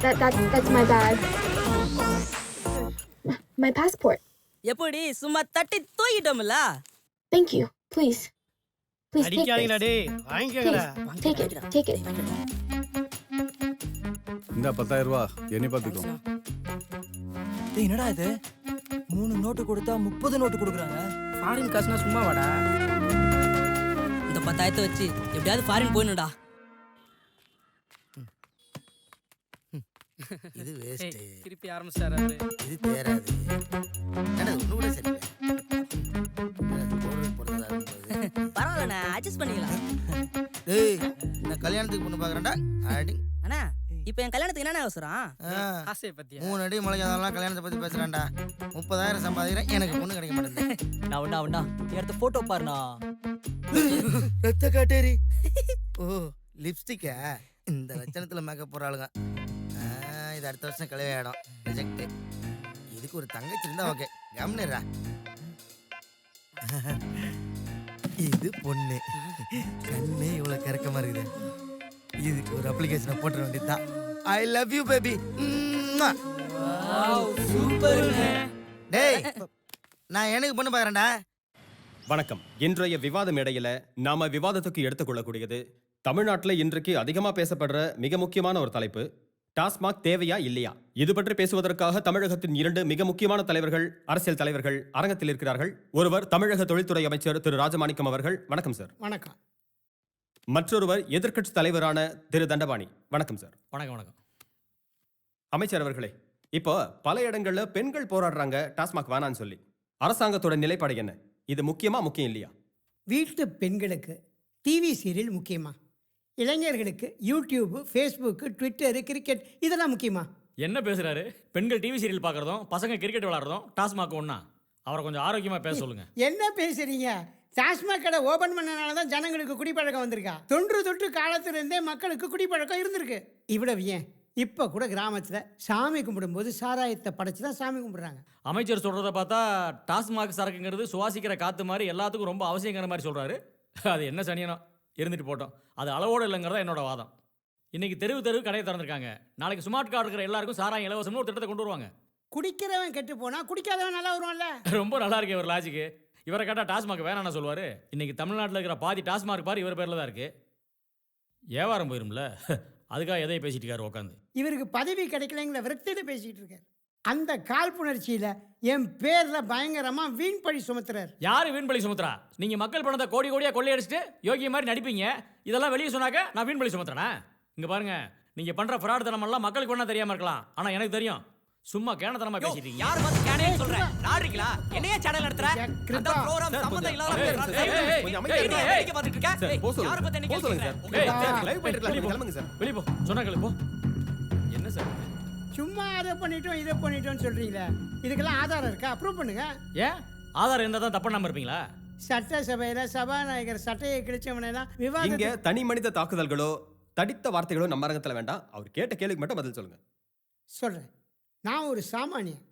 That's my bag. My passport. எப்படி சும்மா தட்டி தூக்கிட்டோம்ல. Thank you. Please take அடிக்காதீங்கடா this. டேய், வாங்கிக்கங்கடா. Take it. இந்த 10,000 ரூபாய் எண்ணி பார்த்துக்கோ. டேய் என்னடா இது 3 நோட்டு கொடுத்தா 30 நோட்டு கொடுக்குறாங்க. ஃபாரின் காசுனா சும்மா வாடா. இந்த 10,000 வச்சு எப்படியாவது ஃபாரின் போயிடணும்டா. இது வேஸ்ட். திருப்பி ஆரம்பிச்சாரு. இது தேராது. என்னடா ஒண்ணு கூட சரி. பரவாயில்லண்ணா, அட்ஜஸ்ட் பண்ணிக்கலாம். டேய் நான் கல்யாணத்துக்கு பொண்ணு பாக்குறேன்டா. அடி அண்ணா, இப்போ என் கல்யாணத்துக்கு என்னென்ன அவசரம்? ஆசை பத்தியா? 3 அடி முளைக்காதெல்லாம் கல்யாணத்தை பத்தி பேசுறான்டா. 30,000 சம்பாதிக்கிறேன், எனக்கு பொண்ணு கிடைக்க மாட்டேங்குது. நான் நீ அடுத்த போட்டோ பாருண்ணா. ரத்த காட்டேரி. ஓ லிப்ஸ்டிக்கா? இந்த லட்சணத்துல மேக்கப் போற ஆளுங்க. இது அடுத்த வருஷம் கல்யாணம் ரிஜெக்ட். இதுக்கு ஒரு தங்கச்சி இருந்தா ஓகே. கம்னரா. இது பொண்ணு. கண்ணே இவ்வளவு கறக்கமா இருக்குது. இதுக்கு ஒரு அப்ளிகேஷனை போட்டுற வேண்டியதுதான். I love you baby. டேய் நான் எனக்கு பொண்ணு பாக்குறேன்டா. வணக்கம். இன்றைய விவாத மேடையில நாம விவாதத்துக்கு எடுத்துக்கொள்ளக்கூடியது தமிழ்நாட்டில் இன்றைக்கு அதிகமா பேசப்படுற மிக முக்கியமான ஒரு தலைப்பு, டாஸ்மாக் தேவையா இல்லையா? இது பற்றி பேசுவதற்காக தமிழகத்தின் 2 மிக முக்கியமான தலைவர்கள், அரசியல் தலைவர்கள் அரங்கத்தில் இருக்கிறார்கள். ஒருவர் தமிழக தொழில்துறை அமைச்சர் திரு ராஜமாணிக்கம் அவர்கள். வணக்கம் சார். வணக்கம். மற்றொருவர் எதிர்க்கட்சி தலைவரான திரு தண்டபாணி. வணக்கம் சார். வணக்கம். அமைச்சர் அவர்களே, இப்போ பல இடங்கள்ல பெண்கள் போராடுறாங்க டாஸ்மாக் வேணான்னு சொல்லி. அரசாங்கத்தோட நிலைப்பாடு என்ன? இது முக்கியம் இல்லையா? வீட்டு பெண்களுக்கு டிவி சீரியல் முக்கியமா? இளைஞர்களுக்கு யூடியூப், ஃபேஸ்புக்கு, ட்விட்டரு, கிரிக்கெட் இதெல்லாம் முக்கியமா? என்ன பேசுறாரு? பெண்கள் டிவி சீரியல் பார்க்கறதும் பசங்க கிரிக்கெட் விளையாடுறதும் டாஸ்மாக் ஒண்ணா? அவரை கொஞ்சம் ஆரோக்கியமா பேச சொல்லுங்க. என்ன பேசுறீங்க? டாஸ்மாக் கடை ஓபன் பண்ணனால தான் ஜனங்களுக்கு குடிப்பழக்கம் வந்திருக்கா. தொன்று காலத்திலிருந்தே மக்களுக்கு குடிப்பழக்கம் இருந்திருக்கு. இவ்வளவு ஏன் இப்போ கூட கிராமத்தில் சாமி கும்பிடும்போது சாராயத்தை படைச்சு தான் சாமி கும்பிடுறாங்க. அமைச்சர் சொல்றத பார்த்தா டாஸ்மாக் சரக்குங்கிறது சுவாசிக்கிற காத்து மாதிரி எல்லாத்துக்கும் ரொம்ப அவசியங்கிற மாதிரி சொல்றாரு. அது என்ன சனியனோ இருந்துட்டு போட்டோம். அது அளவோடு இல்லைங்கிறதா என்னோட வாதம். இன்னைக்கு தெருவு கடையை திறந்துருக்காங்க. நாளைக்கு ஸ்மார்ட் கார்டு இருக்கிற எல்லாருக்கும் சாராயம் இலவசம்னு ஒரு திட்டத்தை கொண்டு வருவாங்க. குடிக்கிறவன் கெட்டு போனா குடிக்காதவன் நல்லா வருவான்ல. ரொம்ப நல்லா இருக்கு ஒரு லாஜிக்கு. இவரை கேட்டா டாஸ்மாக் வேணான்னு சொல்லுவாரு. இன்னைக்கு தமிழ்நாட்டில் இருக்கிற பாதி டாஸ்மாக் பாரு இவர் பேர்ல தான் இருக்கு. வியாபாரம் போயிரும்ல, அதுக்காக எதையும் பேசிட்டு இருக்காரு உட்காந்து. இவருக்கு பதவி கிடைக்கலங்கிற விரக்தியில பேசிட்டு இருக்காரு. அந்த காழ்ப்புணர்ச்சியில என் பேர்ல பயங்கரமா வீண் பழி சுமத்துறாரு. யாரு வீண் பழி சுமத்துறா? நீங்க மக்கள் பணத்தை கோடியா கொள்ளையடிச்சிட்டு யோகிய மாதிரி நடிப்பீங்க. இதெல்லாம் வெளியே சொன்னாக்க நான் வீண் பழி சுமத்துறேனா? இங்க பாருங்க, நீங்க பண்ற ஃப்ராட் தனம் எல்லாம் மக்களுக்கு ஒண்ணா தெரியாம இருக்கலாம், ஆனா எனக்கு தெரியும். சும்மா கேனத்தனமா பேசிட்டீங்க. யார் வந்து கேனே சொல்றேன்? நாடுறீங்களா? என்னைய சேனல் நடத்துற? அந்த ப்ரோகிராம் சம்பந்தம் இல்லாத கொஞ்சம் அமைதியா இருங்க. வேடிக்கை பார்த்துட்டு இருக்க. போ சொல்லுங்க. யாரை பத்தி என்ன போ சொல்லுங்க கேக்குற? சார். லைவ் போயிட்டு இருக்கலாம். கிளம்புங்க சார். வெளிய போ. சொன்னா கேளு போ. என்ன சார்? சும்மா அதை பண்ணிட்டோம் இதை பண்ணிட்டோம்னு சொல்றீங்களே, இதுக்கெல்லாம் ஆதாரம் இருக்கா? அப்ரூவ் பண்ணுங்க. ஏன் ஆதாரம் இருந்தா தான் தப்பு நம்ப இருப்பீங்களா? சட்டசபையில சபாநாயகர் சட்டையை கிழிச்சவனெல்லாம் இங்க விவாதம். தனி மனித தாக்குதல்களோ தடித்த வார்த்தைகளோ நம்ம அரங்கத்துல வேண்டாம். அவர் கேட்ட கேள்விக்கு மட்டும் பதில் சொல்லுங்க. சொல்றேன், நான் ஒரு சாமானியன்.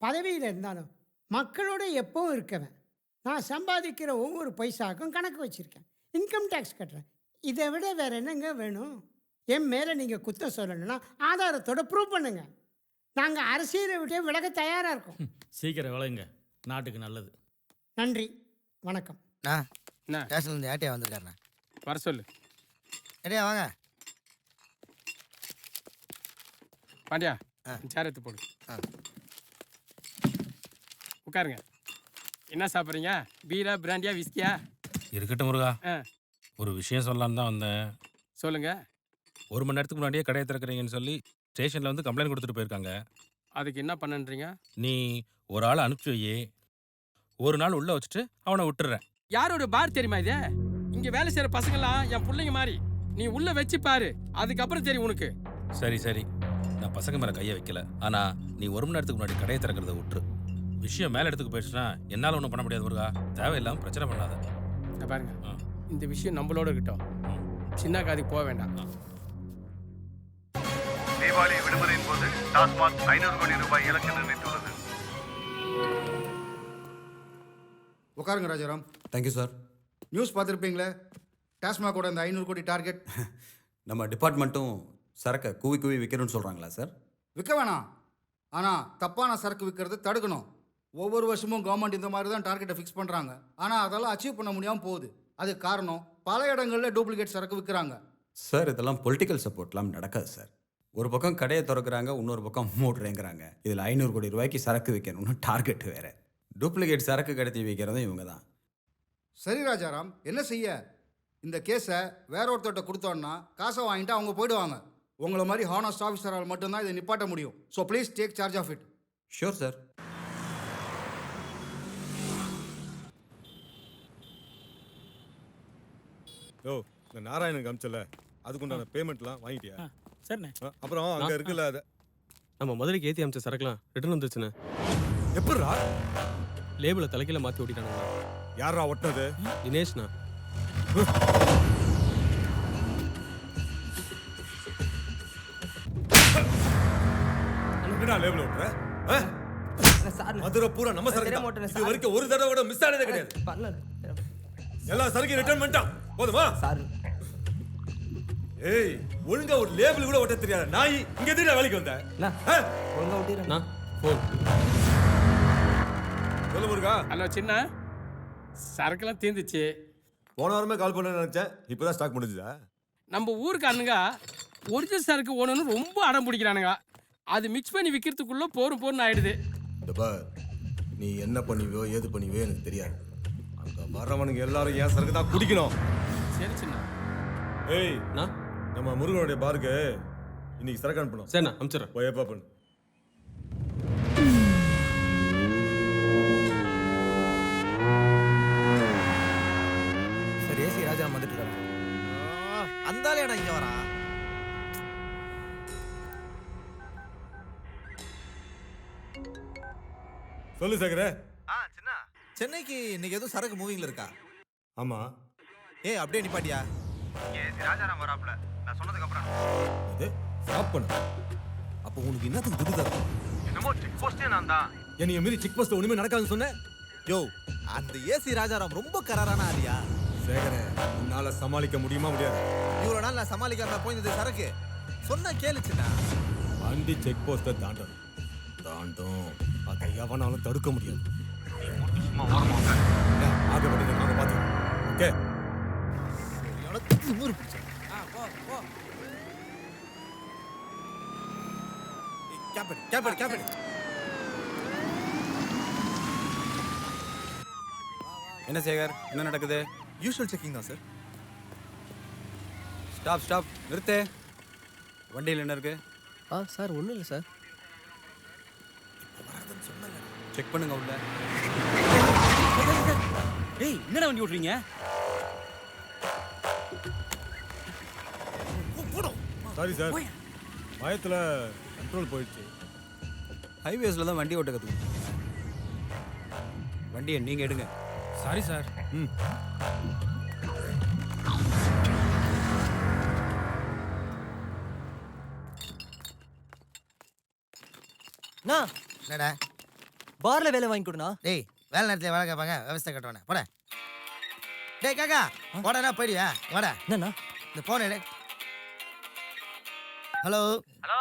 பதவியில் இருந்தாலும் மக்களோட எப்பவும் இருக்கவன். நான் சம்பாதிக்கிற ஒவ்வொரு பைசாக்கும் கணக்கு வச்சிருக்கேன். இன்கம் டேக்ஸ் கட்டுறேன். இதை விட வேற என்னங்க வேணும்? என் மேலே நீங்கள் குத்தம் சொல்லணும்னா ஆதாரத்தோட ப்ரூவ் பண்ணுங்க. நாங்கள் அரசியலை விட்டே விலக தயாராக இருக்கோம். சீக்கிரம் விளையுங்க, நாட்டுக்கு நல்லது. நன்றி, வணக்கம். ஸ்டேஷன்லேருந்து ஏட்டையா வந்திருக்காருண்ணா. வர சொல்லு. ஏட்டையா வாங்க. பாண்டியா சேர் எடுத்து போடு. உட்காருங்க. என்ன சாப்பிட்றீங்க? பீரா, பிராண்டியா, விஸ்கியா? இருக்கட்டும் முருகா, ஒரு விஷயம் சொல்லலான்னு தான் வந்தேன். சொல்லுங்க. 1 மணி நேரத்துக்கு முன்னாடியே கடையை திறக்கிறீங்கன்னு சொல்லி ஸ்டேஷனில் வந்து கம்ப்ளைண்ட் கொடுத்துட்டு போயிருக்காங்க. அதுக்கு என்ன பண்ணுன்றீங்க? நீ ஒரு ஆளை அனுப்பிச்சி வை, ஒரு நாள் உள்ளே வச்சுட்டு அவனை விட்டுறேன். யாரோட பார் தெரியுமா இது? இங்க வேலை செய்யற பசங்களாம் என் பிள்ளைங்க மாதிரி. நீ உள்ள வச்சு பாரு, அதுக்கப்புறம் தெரியும் உனக்கு. சரி, நான் பசங்க மேலே கையை வைக்கல. ஆனால் நீ 1 மணி நேரத்துக்கு முன்னாடி கடையை திறக்கிறத விட்டுரு. விஷயம் மேலே இடத்துக்கு போயிடுச்சுன்னா என்னால் ஒன்றும் பண்ண முடியாது முருகா. தேவையில்லாமல் பிரச்சனை பண்ணாத. பாருங்க, இந்த விஷயம் நம்மளோட இருக்கட்டும். சின்ன காதிக்கு போக வேண்டாம். தீபாவளி விடுமுறையின் போது டாஸ்மாக் 500 கோடி ரூபாய் இலக்கு நிர்ணயித்துள்ளது. உட்காருங்க ராஜாராம். Thank you sir. நியூஸ் பார்த்துருப்பீங்களே, டாஸ்மாகோட அந்த 500 கோடி டார்கெட். நம்ம டிபார்ட்மெண்ட்டும் சரக்கை கூவி கூவி விற்கணும்னு சொல்கிறாங்களா சார்? விற்க வேணாம், ஆனால் தப்பான சரக்கு விற்கிறது தடுக்கணும். ஒவ்வொரு வருஷமும் கவர்மெண்ட் இந்த மாதிரி தான் டார்கெட்டை ஃபிக்ஸ் பண்ணுறாங்க. ஆனால் அதெல்லாம் அச்சீவ் பண்ண முடியாமல் போகுது. அதுக்கு காரணம் பல இடங்களில் டூப்ளிகேட் சரக்கு விற்கிறாங்க. சார் இதெல்லாம் பொலிட்டிக்கல் சப்போர்ட்லாம் நடக்காது சார். ஒரு பக்கம் கடையை திறக்கிறாங்க, இன்னொரு பக்கம் மூடுறேங்கிறாங்க. இதில் 500 கோடி ரூபாய்க்கு சரக்கு விற்கணும்னு டார்கெட் வேறு. டூப்ளிகேட் சரக்கு கடத்தி விற்கிறதும் இவங்க தான். சரி ராஜாராம், என்ன செய்ய? இந்த கேஸை வேற ஒருத்தர்கிட்ட கொடுத்தோன்னா காசை வாங்கிட்டு அவங்க போயிடுவாங்க. உங்களை மாதிரி ஹானஸ்ட் ஆஃபீஸரால் மட்டும்தான் இதை நிப்பாட்ட முடியும். So please take charge of it. Sure sir. ஓ, இந்த நாராயணன் காமிச்சல அதுக்குண்டான பேமெண்ட்லாம் வாங்கிட்டியா? சரிண்ணே. அப்புறம் அங்க இருக்குல்ல அது நம்ம முதலுக்கு ஏற்றி அமைச்ச சரக்குலாம் ரிட்டர்ன் வந்துருச்சுண்ணே. எப்படிரா? லேபிளை தலைக்கீழ மாற்றி ஓட்டிட்டானுங்க. யாரா ஒட்டினது? தினேஷ்ண்ணா. என்னடா லேபிள் ஓட்டுற? மதுரை பூரா நம்ம சரக்கு தான். இது வரைக்கும் ஒரு தடவை கூட மிஸ் ஆனதே கிடையாது. எல்லா சரக்கையும் ரிட்டர்ன் பண்ணிட்டான். போதுமா? ஏய், ஒழுங்கா ஒரு லேபிள் கூட ஒட்ட தெரியாத நாய் இங்க எதுக்கு வேலைக்கு வந்த? ஒழுங்கா ஓட்டிடுறா. ஃபோன் சொல்லு முருகா. ஹலோ சின்ன, சரக்குலாம் தீர்ந்துச்சு. போன வாரமே கால் பண்ண நினைச்சேன், இப்பதான் ஸ்டாக் முடிஞ்சுதா? நம்ம ஊருக்காரனுங்க ஒரிஜினல் சரக்கு ஓணுன்னு ரொம்ப அடம் பிடிக்கிறானுங்க. அது மிக்ஸ் பண்ணி விற்கிறதுக்குள்ள போரும் ஆயிடுது. நீ என்ன பண்ணுவியோ ஏது பண்ணுவியோ எனக்கு தெரியாது. அங்க வர்றவனுங்க எல்லாரும் என் சரக்கு தான் குடிக்கணும். சரி சின்ன. ஏய், நம்ம முருகனுடைய பாருக்கு இன்னைக்கு சரக்கு அனுப்பணும். சரிண்ணா, அனுப்பிச்சிடுறேன். போய் எப்பா பண்ணு. சரி, ஏசி ராஜா வந்துட்டு இருக்காங்க. அந்தாலே இங்க வரா. சொல்லு சேகரே. சின்ன, சென்னைக்கு இன்னைக்கு எதுவும் சரக்கு மூவிங்ல இருக்கா? ஆமா. ஏய், அப்படியே நிப்பாட்டியா? ராஜாராம் வராப்ல, நான் சொன்னதுக்கு அப்புறம் அது ஸ்டாப் பண்ணு. அப்போ உனக்கு என்னத்துக்கு துடுதா? என்னமோ செக் போஸ்டே நான் தான். என்னைய மீறி செக் போஸ்ட் ஒண்ணுமே நடக்காதுன்னு சொன்னேன். யோ, அந்த ஏசி ராஜாராம் ரொம்ப கராரான ஆளியா? சேகரே, உன்னால சமாளிக்க முடியுமா முடியாது? இவ்வளவு நாள் நான் சமாளிக்காம போயிருந்தது சரக்கு. சொன்னா கேளுச்சுண்ணா. வண்டி செக் போஸ்ட்டை தாண்டும். அதை எவனாலும் தடுக்க முடியாது. சும்மா ஓரமா உட்காரு. ஆக வேண்டியதை நாங்க பார்த்துக்கோம். ஓகே? என்ன சேகர், என்ன நடக்குது? யூஷுவல் செக்கிங் தான் சார். ஸ்டாப் நிறுத்து. வண்டியில் என்ன இருக்கு? சார் ஒன்றும் இல்லை சார். செக் பண்ணுங்க உள்ள. ஏய், என்னடா வண்டி ஓட்டுறீங்க? சாரி சார், பயத்துல கண்ட்ரோல் போயிடுச்சு. ஹைவேஸில் தான் வண்டி ஓட்ட கற்றுக்கணும். வண்டியை நீங்கள் எடுங்க. Sorry sir. என்னடா பார்ல வேலை வாங்கி கொடுண்ணா. டேய், வேலை நேரத்தில் வேலை கேட்பாங்க, விவசாய கட்டுவானே. போட. டேய் காக்கா, போடா போயிடுவியா? வாடா. என்னண்ணா? இந்த போன் எடு. ஹலோ. ஹலோ,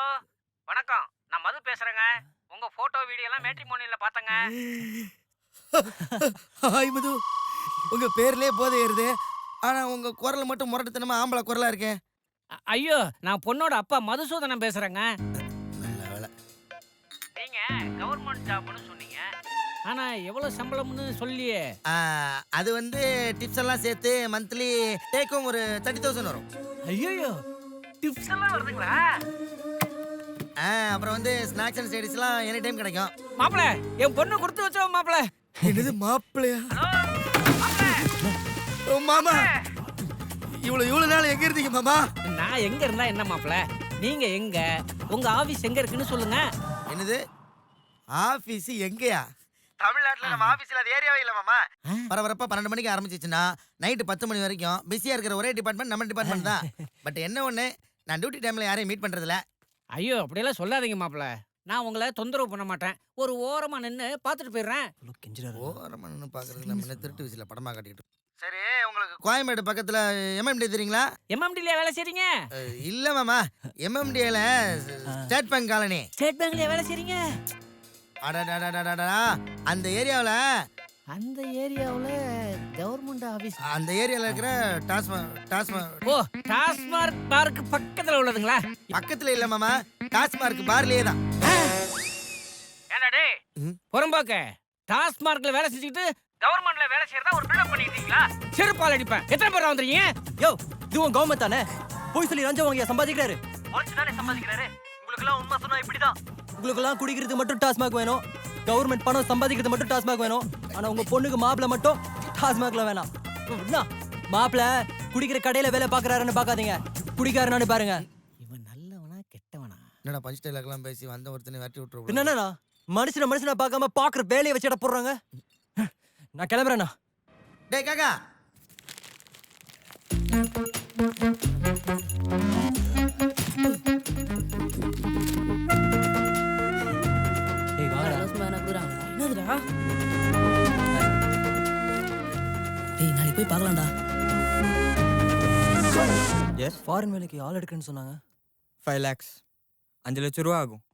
வணக்கம். நான் மது பேசுறேங்க. உங்க போட்டோ வீடியோ எல்லாம் மேட்ரிமோனியில பார்த்தங்க. ஹாய் மது, உங்க பேர்லயே போதை ஏறுது. ஆனா உங்க குரல் மட்டும் முரட்டுத்தனமா ஆம்பளை குரலா இருக்கே. ஐயோ, நான் பொண்ணோட அப்பா மதுசூதனம் பேசுறேங்க. நல்ல வேலை. நீங்க கவர்மெண்ட் ஜாப்னு சொன்னீங்க. ஆனா எவ்வளவு சம்பளம்னு சொல்லியே. அது வந்து டிப்ஸ் எல்லாம் சேர்த்து மந்த்லி டேக்கும் ஒரு 30,000 வரும். ஐயோ, டிப்ஸ் எல்லாம் வருதுங்களா? அப்புறம் வந்து ஸ்நாக்ஸ் அண்ட் ஸ்டேடிஸ்லாம் எனி டைம் கிடைக்கும். மாப்பிள, என் பொண்ணு கொடுத்து வச்சோம் மாப்பிள. என்னது மாப்பிளையா? மாமா, இவ்வளவு நாள் எங்க இருந்தீங்க மாமா? நான் எங்க இருந்தா என்ன மாப்பிள? நீங்க எங்க? உங்க ஆபீஸ் எங்க இருக்குன்னு சொல்லுங்க. என்னது ஆபீஸ் எங்கயா? தமிழ்நாட்டுல நம்ம ஆபீஸ்ல அது ஏரியாவே இல்ல மாமா. பரபரப்பா 12 மணிக்கு ஆரம்பிச்சிச்சுன்னா நைட்டு 10 மணி வரைக்கும் பிஸியா இருக்கிற ஒரே டிபார்ட்மெண்ட் நம்ம டிபார்ட்மெண்ட் தான். பட் என்ன ஒண்ணு, நான் டியூட்டி டைம்ல யாரையும் மீட் பண்றதில்ல. ஐயோ, அப்படியெல்லாம் சொல்லாதீங்க மாப்பிள. நான் உங்களை தொந்தரவு பண்ண மாட்டேன். ஒரு ஓரமா நின்னு பாத்துட்டு போயிடுறேன். ஓரமா நின்னு பாக்குறதுல முன்ன திருட்டு விசில படமா காட்டிட்டு. சரி உங்களுக்கு கோயம்பேடு பக்கத்துல எம்எம்டி தெரியுங்களா? எம்எம்டில வேலை செய்றீங்க? இல்ல மாமா, எம்எம்டில ஸ்டேட் பேங்க் காலனி. ஸ்டேட் பேங்க்ல வேலை செய்றீங்க? அடடடடடடா, அந்த ஏரியாவுல கவர்மெண்ட் ஆபீஸ். அந்த ஏரியால இருக்கிற டாஸ்மார்க். ஓ, டாஸ்மார்க் பார்க் பக்கத்துல உள்ளதுங்களா? பக்கத்துல இல்ல மாமா, டாஸ்மார்க் பார்லயே தான். என்னடே புறம்போக்க டாஸ்மார்க்ல வேலை செஞ்சுக்கிட்டு கவர்மெண்ட்ல வேலை செய்யறதா ஒரு பில்டப் பண்ணிட்டீங்களா? செருப்பால் அடிப்பேன். எத்தனை பேர் வந்துறீங்க? யோ, இதுவும் கவர்மெண்ட் தானே. போய் சொல்லி லஞ்சம் வாங்கியா சம்பாதிக்கிறாரு. வாட்ச் தானே சம்பாதிக்கிறாரு. உங்களுக்கெல்லாம் உண்மை சொன்னா இப்படிதான். உங்களுக்கெல்லாம் குடிக்கிறது மட்டும் டாஸ்மாக் வேணும். கவர்மெண்ட் பணம் சம்பாதிக்கிறது மட்டும் டாஸ்மாக் வேணும். ஆனா உங்க பொண்ணுக்கு மாப்பிள்ள மட்டும் டாஸ்மாக்ல வேணாம். என்ன மாப்பிள்ள குடிக்கிற கடையில வேலை பாக்குறாருன்னு பாக்காதீங்க, குடிக்காரனான்னு பாருங்க. இவன் நல்லவனா கெட்டவனா? என்னடா பஞ்ச் டைலாக்லாம் பேசி வந்த ஒருத்தனை வெட்டி விட்டுருவோம். என்னன்னா மனுஷனை பார்க்காம பாக்குற வேலையை வச்சுட போடுறாங்க. நான் கிளம்புறேண்ணா. டேய் காக்கா, ஏய் வாடா. என்னதுடா? டேய் நாளைக்கு போய் பார்க்கலாம்டா. எஸ், ஃபாரின் வேலைக்கு ஆள் எடுக்கணும்னு சொன்னாங்க. 5 lakhs, 5 லட்சம் ரூபா ஆகும்.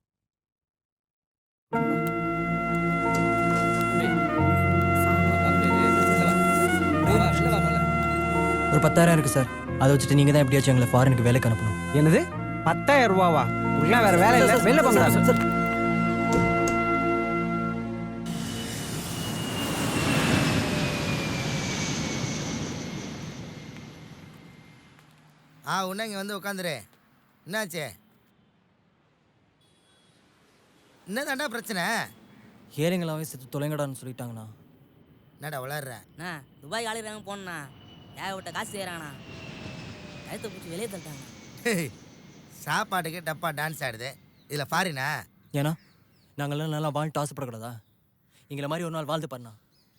ஒரு 10,000 இருக்கு சார். அதை வச்சுட்டு நீங்க தான் எப்படியாச்சும் எங்களை ஃபாரினுக்கு வேலைக்கு அனுப்பணும். என்னது 10,000 ரூபாவா? உள்ள வேற வேலை இல்ல, வெளில போங்கடா. உன்ன இங்க வந்து உட்காந்துரு. என்னாச்சு? என்னதாண்டா பிரச்சனை? ஏழைங்களாவே செத்து தொலைங்கடான்னு சொல்லிட்டாங்கண்ணா. என்னடா வளர்ற? துபாய் ஆளுறாங்க போனா ஏகப்பட்ட காசு செய்யறாங்கண்ணா. கழுத்தை பிடிச்சி வெளியே தள்ளிட்டாங்க. சாப்பாட்டுக்கு டப்பா டான்ஸ் ஆடுது, இதுல ஃபாரினா? ஏன்னா நாங்கள்லாம் நல்லா வாழ்ந்து ஆசைப்படக்கூடாதா? எங்களை மாதிரி ஒரு நாள் வாழ்ந்து பாருண்ணா,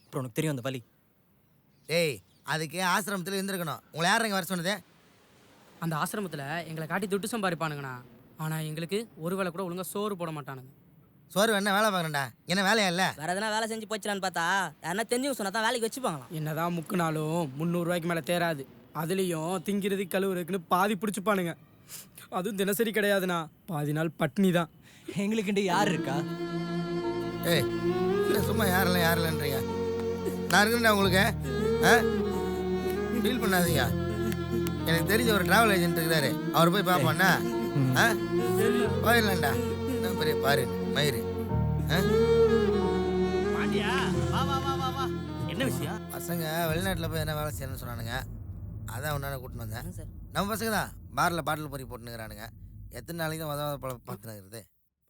அப்புறம் உனக்கு தெரியும் அந்த வலி. டேய், அதுக்கு ஆசிரமத்தில் இருந்திருக்கணும். உங்களை யார் இங்கே வர சொன்னது? அந்த ஆசிரமத்தில் எங்களை காட்டி துட்டு சம்பாதிப்பானுங்கண்ணா. ஆனால் எங்களுக்கு ஒரு வேளை கூட ஒழுங்காக சோறு போட மாட்டானுங்க. சோறு என்ன வேலை பார்க்குறேன்டா, என்ன வேலையா இல்லை? வேற எதனா வேலை செஞ்சு போச்சலான்னு பார்த்தா யாருன்னா தெரிஞ்சவங்க சொன்னா தான் வேலைக்கு வச்சுப்பாங்களாம். என்னதான் முக்குனாலும் 300 ரூபாய்க்கு மேலே தேராது. அதுலேயும் திங்கிறது கழுவுறதுக்குன்னு பாதி பிடிச்சிப்பானுங்க. அதுவும் தினசரி கிடையாதுண்ணா, பாதி நாள் பட்னி தான். எங்களுக்குண்டு யார் இருக்கா? ஏய் இல்லை, சும்மா யாரில்லன்றீங்க. நான் இருக்குண்டா உங்களுக்கு. ஃபீல் பண்ணாதீங்க. எனக்கு தெரிஞ்ச ஒரு டிராவல் ஏஜென்ட் இருக்கிறாரு, அவர் போய் பார்ப்போண்ணா. போயிடலாம்டா. என்ன பெரிய பாரு மயிறு. என்ன விஷயம்? பசங்க வெளிநாட்டில் போய் என்ன வேலை செய்யணும்னு சொன்னானுங்க, அதான் உன்னான கூட்டின்னு வந்தேன். நம்ம பசங்க தான் பாரில் பாட்டில் பொறி போட்டுனுங்கிறானுங்க. எத்தனை நாளைக்கு தான் பார்த்துனுங்கிறது?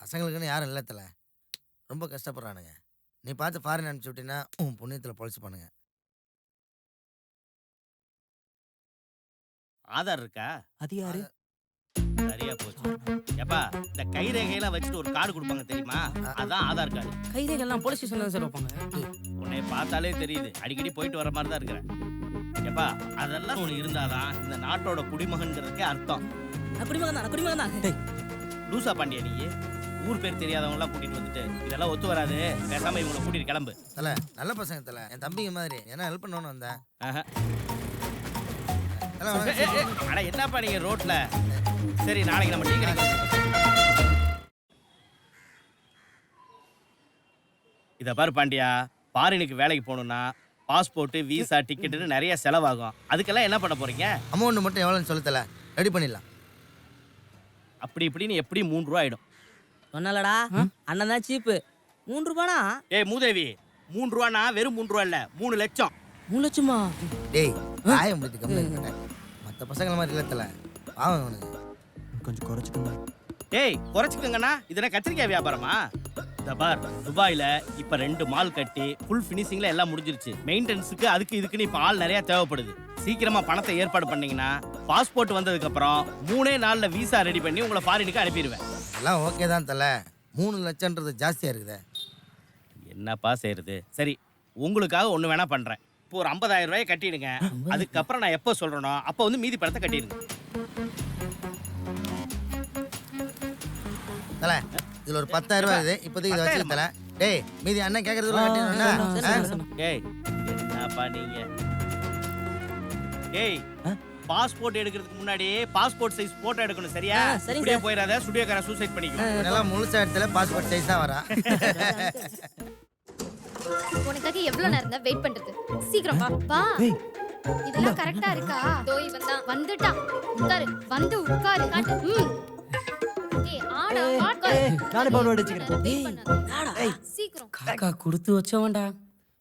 பசங்களுக்குன்னு யாரும் இல்லத்தில் ரொம்ப கஷ்டப்படுறானுங்க. நீ பார்த்து ஃபாரின் அனுப்பிச்சி விட்டீங்கன்னா உன் புண்ணியத்தில் பொழைச்சிப்பானுங்க. ஆதார் இருக்கா? அது யாரு? சரியா போச்சு. எப்பா இந்த கைரேகையெல்லாம் வச்சுட்டு ஒரு கார்டு கொடுப்பாங்க தெரியுமா? அதான் ஆதார் கார்டு. கைரேகைலாம் போலீஸ் ஸ்டேஷன்ல தான் சார் வைப்பாங்க. உன்னை பார்த்தாலே தெரியுது, அடிக்கடி போயிட்டு வர மாதிரி தான் இருக்கிறேன். எப்பா அதெல்லாம் உனக்கு இருந்தாதான் இந்த நாட்டோட குடிமகன்கிறதுக்கே அர்த்தம். குடிமகன் தான். லூசா பாண்டியா நீ? ஊர் பேர் தெரியாதவங்க எல்லாம் கூட்டிட்டு வந்துட்டு இதெல்லாம் ஒத்து வராது, பேசாம இவங்களை கூட்டிட்டு கிளம்பு. தல நல்ல பசங்க தல, என் தம்பிங்க மாதிரி. ஏன்னா ஹெல்ப் பண்ணணும்னு வந்தேன். அட என்னப்பா நீங்க ரோட்ல? சரி நாளைக்கு நம்ம டீ கடைக்கு. இத பாரு பாண்டியா, ஃபாரினுக்கு வேலைக்கு போகணும்னா பாஸ்போர்ட், விசா, டிக்கெட்டுன்னு நிறைய செலவாகும். அதுக்கெல்லாம் என்ன பண்ண போறீங்க? அமௌண்ட் மட்டும் எவ்வளோன்னு சொல்லத்தல, ரெடி பண்ணிடலாம். அப்படி இப்படின்னு எப்படி 3 ரூபா ஆயிடும். சொன்னலடா அண்ணன் தான் சீப்பு. 3 ரூபானா? ஏய் மூதேவி, 3 ரூபானா வெறும் 3 ரூபா இல்ல, 3 லட்சம். 3 லட்சமா? டேய் ஆயம் முடித்து கம்மியாக மற்ற பசங்களை மாதிரி இல்லத்தல, பாவம் அவனுக்கு. கொஞ்சம் குறைச்சிக்கோங்க. டேய் குறைச்சிக்கோங்கண்ணா, இதெல்லாம் கத்திரிக்காய் வியாபாரமா? இந்த பார், துபாயில இப்ப 2 மால் கட்டி ஃபுல் ஃபினிஷிங்ல எல்லாம் முடிஞ்சிருச்சு. மெயின்டெனன்ஸுக்கு அதுக்கு இதுக்குன்னு இப்ப ஆள் நிறைய தேவைப்படுது. சீக்கிரமா பணத்தை ஏற்பாடு பண்ணீங்கன்னா பாஸ்போர்ட் வந்ததுக்கு அப்புறம் 3 நாள்ல விசா ரெடி பண்ணி உங்களை ஃபாரினுக்கு அனுப்பிடுவேன். எல்லாம் ஓகே தான் தல, 3 லட்சம்ன்றது ஜாஸ்தியா இருக்குதே. என்னப்பா செய்யறது? சரி உங்களுக்காக ஒண்ணு வேணா பண்றேன். இப்போ ஒரு 50,000 ரூபாயை கட்டிடுங்க. அதுக்கப்புறம் நான் எப்போ சொல்றேனோ அப்போ வந்து மீதி பணத்தை கட்டிடுங்க. தல இதுல ஒரு 10,000 ரூபாய் இது, இப்போதைக்கு இதை வச்சு தல. டேய் மீதி அண்ணன் கேட்கறதுல கட்டிடணும்னா. ஏய் என்னப்பா நீங்க? டேய் பாஸ்போர்ட் எடுக்கிறதுக்கு முன்னாடி பாஸ்போர்ட் சைஸ் போட்டோ எடுக்கணும் சரியா? சரிங்க இப்படியே சார். போயிடாத, ஸ்டுடியோக்கார சூசைட் பண்ணிக்கலாம். இதெல்லாம் முழுசா இடத்துல பாஸ்போர்ட் சைஸ் தான் வரா. உனக்காக எவ்வளவு நேரம் தான் வெயிட் பண்றது? சீக்கிரம் வா வா. இதெல்லாம் கரெக்ட்டா இருக்கா? தோய் வந்துட்டான். உட்காரு. வந்து உட்காரு. காட்டு. ஏய் ஆடா உட்காரு. நானே பவுன் அடிச்சுக்கிறேன். சீக்கிரம். காக்கா கொடுத்து வச்சவன்டா.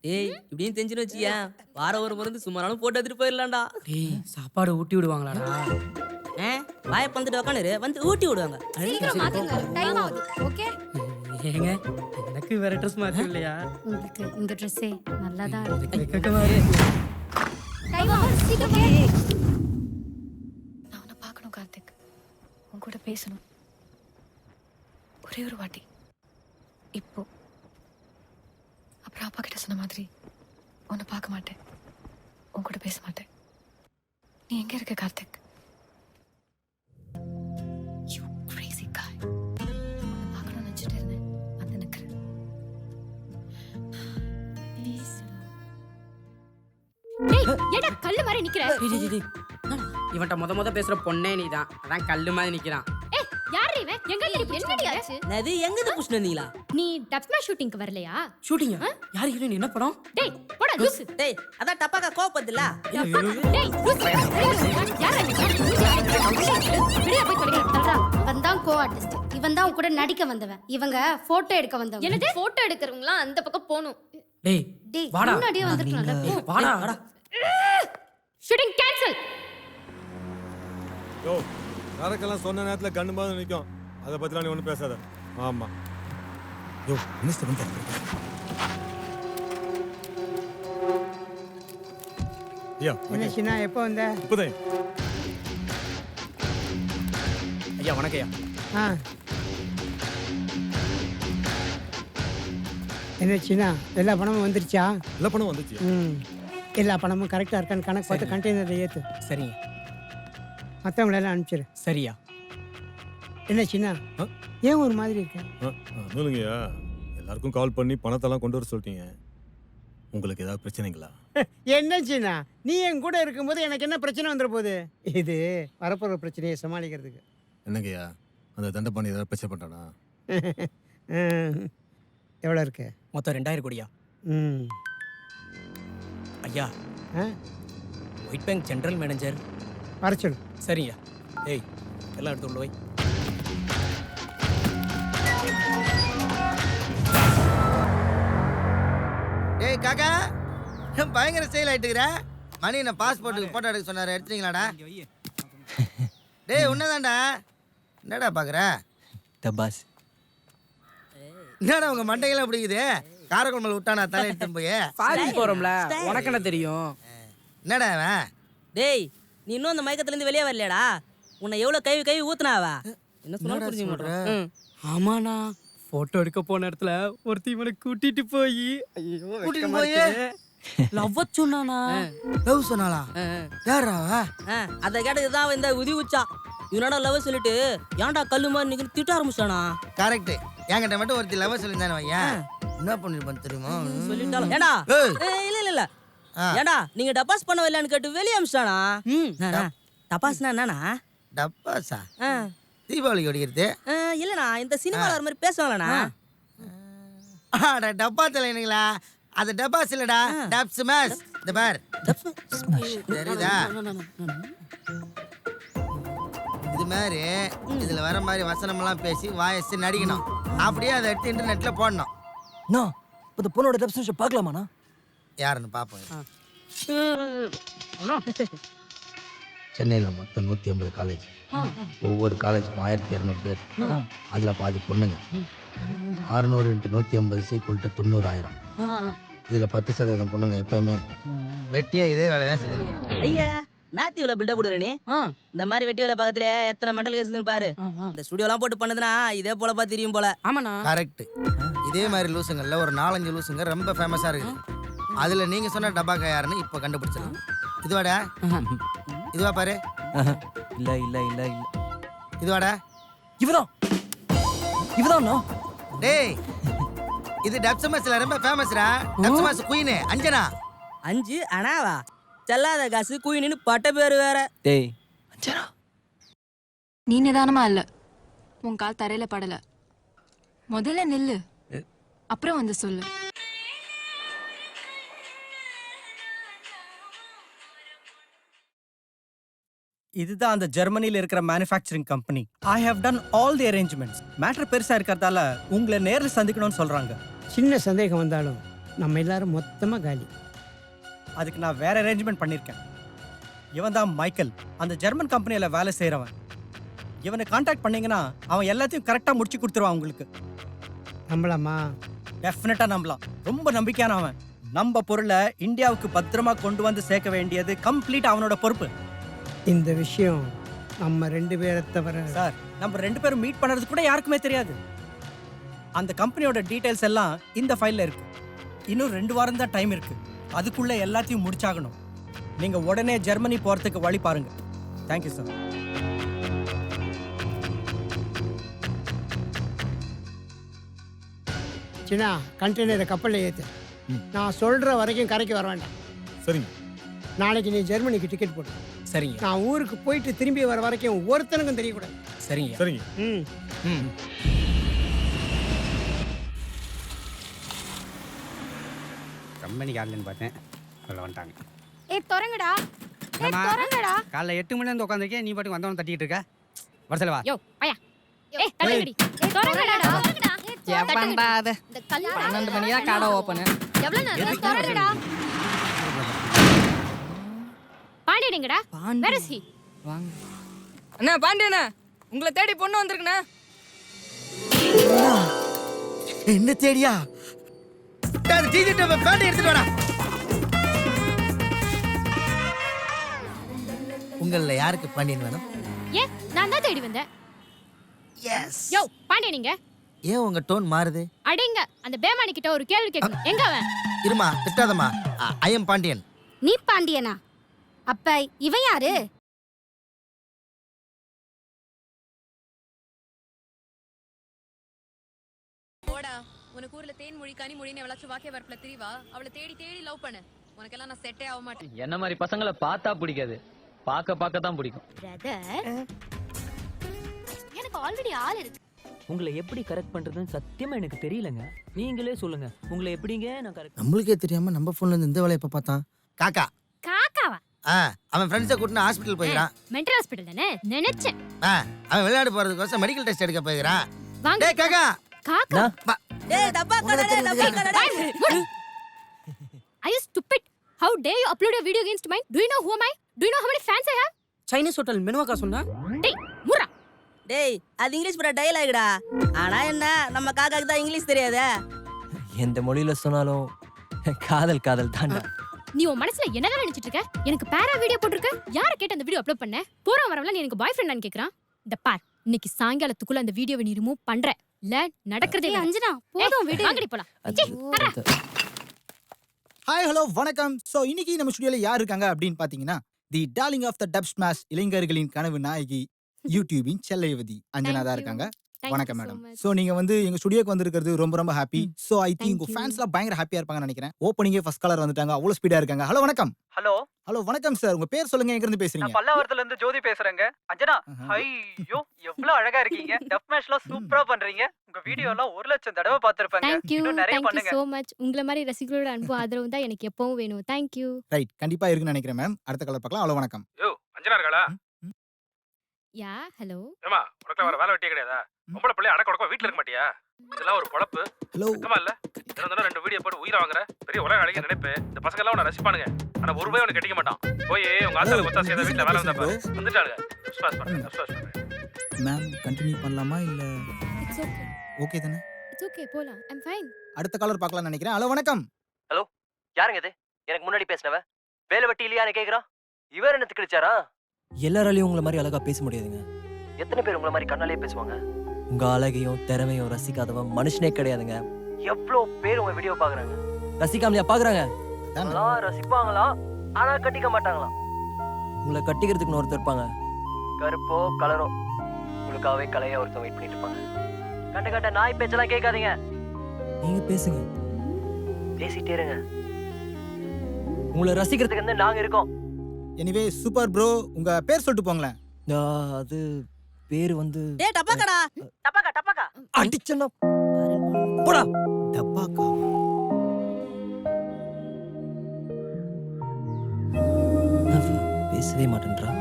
டேய் இப்படியும் தெரிஞ்சுன்னு வச்சியா வார ஒரு மருந்து சும்மானாலும் போட்டு எடுத்துட்டு போயிடலாம்டா. டேய் சாப்பாடு ஊட்டி விடுவாங்களாடா? வாய பந்துட்டு உக்காந்துரு வந்து ஊட்டி விடுவாங்க. சீக்கிரம் மாத்துங்க. டைம் ஆகுது. ஓகே? ஏங்க எனக்கு வேற ட்ரெஸ் மாத்தி இல்லையா? உங்களுக்கு இந்த ட்ரெஸ்ஸே நல்லா தான் இருக்கு. டைம் ஆகுது. சீக்கிரம் வா. நான் உன்னை பார்க்கணும் கார்த்திக். உன் கூட பேசணும். ஒரே ஒரு வாட்டி. இப்போ. அப்புறம் அப்பா கிட்ட சொன்ன மாதிரி உன்னை பார்க்க மாட்டேன். உன் கூட பேச மாட்டேன். நீ எங்க இருக்க கார்த்திக்? You crazy guy. உன்னை பார்க்கணும்னு நினைச்சிட்டு இருந்தேன். வந்து நிக்கிறேன். Please. டேய் ஏடா கல்லு மாதிரி நிக்கிற? இவன்ட்ட முத பேசுற பொண்ணே நீதான். அதான் கல்லு மாதிரி நிக்கிறான். ஏய் யார் இவன்? எங்க என்னடி ஆச்சு? அது எங்கது புஷ்ணு வந்தீங்களா? நீ டப்மா ஷூட்டிங்க்கு வரலையா? ஷூட்டிங்கா? யார் ஹீரோயின் என்ன படம்? டேய் போடா லூசு. டேய் அதான் டப்பாக்கா கோவப்படுதுல. டேய் லூசு. யாரா நீ? வெளிய போய் தொலைங்க. தல்றா. வந்தான் கோ ஆர்டிஸ்ட். இவன் தான் கூட நடிக்க வந்தவன். இவங்க போட்டோ எடுக்க வந்தவங்க. என்னது போட்டோ எடுக்கறவங்கலாம் அந்த பக்கம் போணும். டேய் டேய் வாடா. முன்னாடியே வந்திருக்கலாம்ல. வாடா வாடா. Shooting cancel. யோ சரக்கெல்லாம் சொன்ன நேரத்துல கண்ணு மாதிரி நிற்கும். அதை பத்திலாம் நீ ஒன்றும் பேசாத. ஆமா யோ மினிஸ்டர் வந்து ஐயா என்ன சின்ன எப்போ வந்த? இப்போதே. ஐயா வணக்கம் ஐயா. ஆ என்ன சின்ன எல்லா பணமும் வந்துருச்சா? எல்லா பணமும் வந்துச்சு. எல்லா பணமும் கரெக்டாக இருக்கான்னு கணக்கு பார்த்து கண்டெய்னரில் ஏற்று. சரிங்க. மற்றவங்களெல்லாம் அனுப்பிச்சிரு. சரியா. என்ன சின்ன ஏன் ஒரு மாதிரி இருக்கேன்? சொல்லுங்கய்யா. எல்லாருக்கும் கால் பண்ணி பணத்தெல்லாம் கொண்டு வர சொல்லிட்டீங்க. உங்களுக்கு ஏதாவது பிரச்சனைங்களா? என்ன சின்ன நீ என் கூட இருக்கும்போது எனக்கு என்ன பிரச்சனை வந்துட போகுது? இது வரப்போகிற பிரச்சனையை சமாளிக்கிறதுக்கு. என்னங்கய்யா அந்த தண்டை பண்ணி ஏதாவது பிரச்சனை பண்ணுறானா? எவ்வளோ இருக்கு? மொத்தம் 2000 கோடியா? ஐயா ஒயிட் பேங்க் ஜெனரல் மேனேஜர் வர சொல்லு. சரிங்க. ஏய் எல்லாம் எடுத்து உள்ள வை. டேய் காக்கா பயங்கர ஸ்டைல் ஆயிட்டுக்கிற. மணி நான் பாஸ்போர்ட்டுக்கு போட்டோ எடுக்க சொன்னாரு, எடுத்துட்டீங்களாடா? டேய் உன்னதான்டா. என்னடா பாக்குற? டபாஸ். என்னடா உங்க மண்டையெல்லாம் பிடிக்குது? காரக்குழம்புல விட்டா நான் தலை எடுத்துன்னு போய் ஃபாரின் போறோம்ல உனக்கு என்ன தெரியும்? என்னடா அவன்? டேய் நீ இன்னும் அந்த மயக்கத்துல இருந்து வெளியே வரலையாடா? உன்னை எவ்வளவு கை ஊத்துனாவா? என்ன சொன்னாலும் புரிஞ்சுக்க மாட்டேன். ஆமாண்ணா போட்டோ எடுக்க போன இடத்துல ஒருத்தி இவனை கூட்டிட்டு போய் கூட்டிட்டு போய் லவ் சொன்னானா? லவ் சொன்னாளா? யாரா? அத கேட்டதுதான் இந்த உதி உச்சா. இவனோட லவ் சொல்லிட்டு ஏன்டா கல்லு மாதிரி நிக்க திட்ட ஆரம்பிச்சானா? கரெக்ட். என்கிட்ட மட்டும் ஒருத்தி லவ் சொல்லியிருந்தானே வையன். என்ன பண்ணிருப்பான்னு தெரியுமா? சொல்லிட்டாலும் ஏடா இல்ல ஏடா நீங்க டபாஸ் பண்ண வரலன்னு கேட்டு வெளியே அமிச்சானா? டபாஸ்னா என்னன்னா? டப்பாஸா? தீபாவளிக்கு வெடிக்கிறது இல்லண்ணா இந்த சினிமால வர மாதிரி பேசுவாங்களண்ணா. டப்பா தலைங்களா? அது டப்பாஸ் இல்லடா, டப் ஸ்மாஷ். இந்த பார் தெரியுதா? இது மாதிரி இதுல வர மாதிரி வசனம்லாம் பேசி வாயசு நடிக்கணும். அப்படியே அதை எடுத்து இன்டர்நெட்ல போடணும். நான் இந்த பொண்ணோட டப் ஸ்மாஷ் பார்க்கலாமாண்ணா? யாருன்னு பார்ப்போம். சென்னையில் மொத்தம் 150 காலேஜ். ஒவ்வொரு காலேஜும் 1200 பேர். அதில் பாதி பொண்ணுங்க. 600 × 150 = 90,000. இதில் 10% பொண்ணுங்க. எப்பவுமே வெட்டியா இதே வேலை தான் செஞ்சுருக்கேன். ஐயா மேத்யூல பில்டப் கொடுறே. இந்த மாதிரி வெட்டி வேலை பக்கத்துல எத்தனை மெண்டல் கேஸ் பாரு. இந்த ஸ்டுடியோலாம் போட்டு பண்ணதுனா இதே போல பா தெரியும் போல. ஆமாண்ணா கரெக்ட். இதே மாதிரி லூசுங்கள்ல ஒரு 4-5 லூசுங்க ரொம்ப ஃபேமஸாக இருக்குது. அதில் நீங்கள் சொன்ன டப்பாக்கா யாருன்னு இப்போ கண்டுபிடிச்சிடலாம். இதுவாடா? இதுவா பாரு. இல்ல இல்ல இல்ல இல்ல இதுவாடா? இவதான். டேய் இது டப்சமஸ்ல ரொம்ப ஃபேமஸ்ரா. டப்சமஸ் குயின் அஞ்சனா. 5 அனாவா? செல்லாத காசு குயின்னு பட்ட பேர் வேற. டேய் நீ நிதானமா இல்ல, உன் கால் தரையில படல. முதல்ல நில்லு, அப்புறம் வந்து சொல்லு. இதுதான் அந்த ஜெர்மனியில் இருக்கிற manufacturing company. I have done all the arrangements. Matter பெருசா இருக்கிறதால உங்களை நேரில் சந்திக்கணும்னு சொல்றாங்க. சின்ன சந்தேகம் வந்தாலும் நம்ம எல்லாரும் மொத்தமாக காலி. அதுக்கு நான் வேற அரேஞ்ச்மெண்ட் பண்ணியிருக்கேன். இவன் தான் மைக்கேல், அந்த ஜெர்மன் கம்பெனியில் வேலை செய்கிறவன். இவனை கான்டாக்ட் பண்ணீங்கன்னா அவன் எல்லாத்தையும் கரெக்டாக முடிச்சு கொடுத்துருவான் உங்களுக்கு. நம்பலாமா? டெஃபினட்டாக நம்பலாம். ரொம்ப நம்பிக்கையானவன். நம்ம பொருளை இந்தியாவுக்கு பத்திரமா கொண்டு வந்து சேர்க்க வேண்டியது கம்ப்ளீட் அவனோட பொறுப்பு. இந்த விஷயம் நம்ம 2 பேரை தவிர சார், நம்ம 2 பேரும் மீட் பண்ணுறது கூட யாருக்குமே தெரியாது. அந்த கம்பெனியோட டீட்டெயில்ஸ் எல்லாம் இந்த ஃபைலில் இருக்கு. இன்னும் 2 வாரம் தான் டைம் இருக்கு. அதுக்குள்ள எல்லாத்தையும் முடிச்சாகணும். நீங்க உடனே ஜெர்மனி போறதுக்கு வழி பாருங்க. Thank you sir. சின்ன கண்டெய்னரை கப்பலில் ஏற்று. நான் சொல்கிற வரைக்கும் கரைக்கு வர வேண்டாம். சரிங்க. நாளைக்கு நீ ஜெர்மனிக்கு டிக்கெட் போடு. சரிங்க. நான் ஊருக்கு போயிட்டு திரும்பி வர வரைக்கும் ஒருத்தனுக்கும் தெரியக்கூடாது. சரிங்க. சரிங்க. ம் ம். கம்பெனிக்கு ஆன்லைன் பார்த்தேன், அதில் வந்துட்டாங்க. தொடங்கடா தொடங்கடா. காலைல 8 மணி வந்து உட்காந்துருக்கேன், நீ பாட்டுக்கு வந்தவன் தட்டிட்டு இருக்க. வரசல வா. யோ பையா, தட்டுங்கடி. தொடங்கடா. எப்பண்டா அது? 12 மணி தான் கடை ஓபன். எவ்வளவு நேரம்? தொடங்கடா. பாண்டியனங்கடா. Where is he? வாங்க. அண்ணா பாண்டியண்ணா, உங்களை தேடி பொண்ணு வந்திருக்குண்ணா. என்ன தேடியா? எடுத்துட்டு வாடா. உங்கள யாருக்கு பாண்டியன் வேணும்? ஏன் நான் தான் தேடி வந்தேன். எஸ். யோ பாண்டியனங்க, ஏன் உங்க டோன் மாறுது? அடேங்க, அந்த பேமானி கிட்ட ஒரு கேள்வி கேட்கணும். எங்க அவன்? இருமா, திட்டாதம்மா. I am Pandian. நீ பாண்டியனா? அப்ப இவன் யாரு? போடா, உனக்கு ஊர்ல தேன் மொழி கனி மொழின்னு எவ்வளவு வாக்கிய வரப்புல திரிவா. அவளை தேடி தேடி லவ் பண்ணு. உனக்கெல்லாம் நான் செட்டே ஆக மாட்டேன். என்ன மாதிரி பசங்களை பார்த்தா பிடிக்காது, பார்க்க தான் பிடிக்கும். பிரதர், எனக்கு ஆல்ரெடி ஆள் இருக்கு. உங்களை எப்படி கரெக்ட் பண்றதுன்னு சத்தியமா எனக்கு தெரியலங்க. நீங்களே சொல்லுங்க, உங்களை எப்படிங்க நான் கரெக்ட். நம்மளுக்கே தெரியாம நம்ம போன்ல இருந்து இந்த வேலையை எப்ப பார்த்தான்? காக்கா. காக்காவா? அவன் ஃப்ரெண்ட்ஸை கூட்டினா ஹாஸ்பிட்டல் போயிடறான். மென்டல் ஹாஸ்பிட்டல் தானே நினைச்சேன். அவன் விளையாட போறதுக்கு மெடிக்கல் டெஸ்ட் எடுக்க போயிடறான். வாங்க. டேய் காக்கா. காக்கா. டேய் டப்பா கடடே, டப்பா கடடே. Are you stupid? How dare you upload your video against mine? Do you know who am I? Do you know how many fans I have? Chinese hotel மெனுவாக்கா சொன்னா? டேய் முறா. டேய் அது இங்கிலீஷ் பட டயலாக்டா. ஆனா என்ன, நம்ம காக்காக்கு தான் இங்கிலீஷ் தெரியாதே. எந்த மொழியில சொன்னாலும் காதல் காதல் தான்டா. நீ உன் மனசுல என்னதான் நினைச்சிட்டு இருக்க? எனக்கு பேரா வீடியோ போட்டுருக்க. யார கேட்ட அந்த வீடியோ அப்லோட் பண்ண? போற வரவல நீ எனக்கு பாய் ஃப்ரெண்டான்னு கேக்குறான். இந்த பார், இன்னைக்கு சாயங்காலத்துக்குள்ள அந்த வீடியோவை நீ ரிமூவ் பண்ற. இல்ல நடக்கிறதே அஞ்சனா. போதும் விடு. வாங்கடி போலாம். ஹாய் ஹலோ வணக்கம். ஸோ இன்னைக்கு நம்ம ஸ்டுடியோல யார் இருக்காங்க அப்படின்னு பார்த்தீங்கன்னா, the darling of the dubsmash, இளைஞர்களின் கனவு நாயகி, யூடியூபின் செல்லையவதி அஞ்சனா தான் இருக்காங்க. வணக்கம் மேடம். ஸோ நீங்க வந்து எங்க ஸ்டுடியோக்கு வந்திருக்கிறது ரொம்ப ரொம்ப ஹாப்பி. ஸோ ஐ திங்க் உங்க ஃபேன்ஸ்லாம் பயங்கர ஹாப்பியா இருப்பாங்கன்னு நினைக்கிறேன். ஓப்பனிங்கே ஃபர்ஸ்ட் கலர் வந்துட்டாங்க, அவ்வளோ ஸ்பீடா இருக்காங்க. ஹலோ வணக்கம். ஹலோ வணக்கம் சார், உங்க பேர் சொல்லுங்க, எங்க இருந்து பேசுறீங்க? பல்லாவரத்துல இருந்து ஜோதி பேசுறேங்க. அஞ்சனா, ஐயோ எவ்வளவு அழகா இருக்கீங்க. டப் மேஷ்லாம் சூப்பரா பண்றீங்க. உங்க வீடியோ எல்லாம் 1,00,000 தடவை பார்த்திருப்பாங்க. இன்னும் நிறைய பண்ணுங்க. Thank you so much. உங்கள மாதிரி ரசிகர்களோட அன்பு ஆதரவு தான் எனக்கு எப்பவும் வேணும். Thank you. ரைட், கண்டிப்பா இருக்குன்னு நினைக்கிறேன் மேம். அடுத்த கலர் பார்க்கலாம். ஹலோ வணக்கம். யோ அஞ்சனா இருக்காளா? யா ஹலோ. ஏமா உனக்கு வர வேலை வெட்டியே கிடையாதா? உங்கள பிள்ளை அடக்க உடக்க வீட்ல இருக்க மாட்டியா? இதெல்லாம் ஒரு பொழப்பு. ஹலோ. சுத்தமா இல்ல. தினம் 2 வீடியோ போட்டு உயிரை வாங்குற பெரிய உலக அழகிய நினைப்பு. இந்த பசங்க எல்லாம் உன்னை ரசிப்பானுங்க. ஆனா ஒரு ரூபாய் உனக்கு கட்டிக்க மாட்டான். போய் உங்க ஆத்தால கொத்தா சேர்ந்த வீட்ல வேலை வந்தா பாரு. வந்துட்டாளுங்க. ஸ்பாஸ் பண்ணுங்க. மேம் கண்டினியூ பண்ணலாமா இல்ல? It's okay. ஓகே தானே? It's okay, போலாம். I'm fine. அடுத்த கலர் பார்க்கலாம்னு நினைக்கிறேன். ஹலோ வணக்கம். ஹலோ, யாருங்க இது? எனக்கு முன்னாடி பேசினவ வேலை வெட்டி இல்லையான்னு கேக்குறான். இவர் என்ன திக்கிடுச்சாரா? எல்லாராலையும் உங்களை மாதிரி அழகா பேச முடியாதுங்க. எத்தனை பேர் உங்களை மாதிரி கண்ணாலே பேசுவாங்க? உங்க அழகையும் திறமையும் ரசிக்காதவன் மனுஷனே கிடையாதுங்க. எவ்வளோ பேர் உங்க வீடியோ பாக்குறாங்க. ரசிக்காமலையா பாக்குறாங்க? ரசிப்பாங்களா, ஆனா கட்டிக்க மாட்டாங்களா? உங்களை கட்டிக்கிறதுக்குன்னு ஒருத்தர் இருப்பாங்க. கருப்போ கலரோ உங்களுக்காகவே கலையா ஒருத்தர் வெயிட் பண்ணிட்டு இருப்பாங்க. கண்ட கண்ட நாய் பேச்செல்லாம் கேட்காதீங்க. நீங்க பேசுங்க, பேசிட்டே இருங்க. உங்களை ரசிக்கிறதுக்கு வந்து நாங்க இருக்கோம். எனிவே சூப்பர் ப்ரோ, உங்க பேர் சொல்லிட்டு போங்களேன். அது பேர் வந்து டேய் டப்பாக்கடா. டப்பாக்கா. அடிச்சனா போடா. டப்பாக்கா. பேசவே மாட்டேன்றா.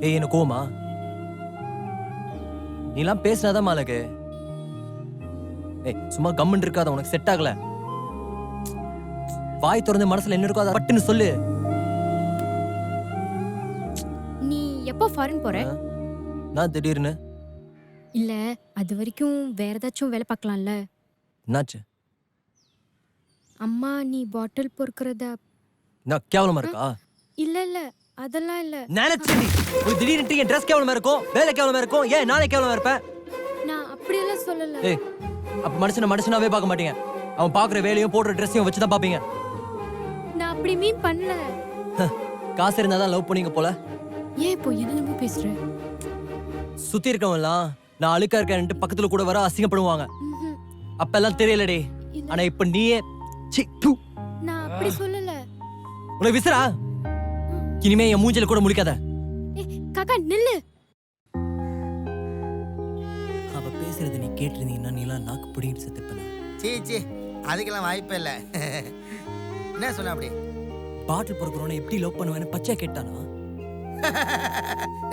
ஏய் என்ன கோமா? நீலாம் பேசினாதான் மாலகு. ஏய் சும்மா கம்முன்னு இருக்காத, உனக்கு செட் ஆகல. வாய் திறந்து மனசுல என்ன இருக்கோ அதை பட்டுன்னு சொல்லு. நீ எப்போ ஃபாரின் போற? நான் திடீர்னு இல்ல அது வரைக்கும் வேற ஏதாச்சும் வேலை பார்க்கலாம்ல. என்னாச்சு? அம்மா நீ பாட்டில் பொறுக்கிறத. நான் கேவலமா இருக்கா? இல்ல அதெல்லாம் இல்ல. நினைச்சேன் ஒரு திடீர்னு என் ட்ரெஸ் கேவலமா இருக்கும், வேலை கேவலமா இருக்கும், ஏன் நானே கேவலமா இருப்பேன்? நான் அப்படியெல்லாம் சொல்லல. ஏய் அப்ப மனுஷனாவே பார்க்க மாட்டீங்க, அவன் பாக்குற வேலையும் போடுற ட்ரெஸ்ஸையும் வச்சு தான் பாப்பீங்க. நான் அப்படி மீன் பண்ணல. காசு இருந்தாதான் லவ் பண்ணீங்க போல. ஏன் இப்போ என்ன பேசுற? சுத்தி இருக்கவன்லாம் நான் அழுக்கா இருக்கேன்ட்டு பக்கத்துல கூட வர அசிங்கப்படுவாங்க. அப்பெல்லாம் தெரியலடே, ஆனா இப்ப நீயே நான் அப்படி சொல்லல. உனக்கு விசிறா? இனிமே என் மூஞ்சில கூட முழிக்காத. காக்கா நில்லு. அவ பேசுறது நீ கேட்டிருந்தீங்கன்னா நீலாம் நாக்கு பிடிங்கிட்டு செத்துப்பேன். சீ அதுக்கெல்லாம் வாய்ப்பே இல்லை. என்ன சொன்ன அப்படி? பாட்டில் பொறுக்கிறவனை எப்படி லவ் பண்ணுவேன்னு பச்சை கேட்டானா?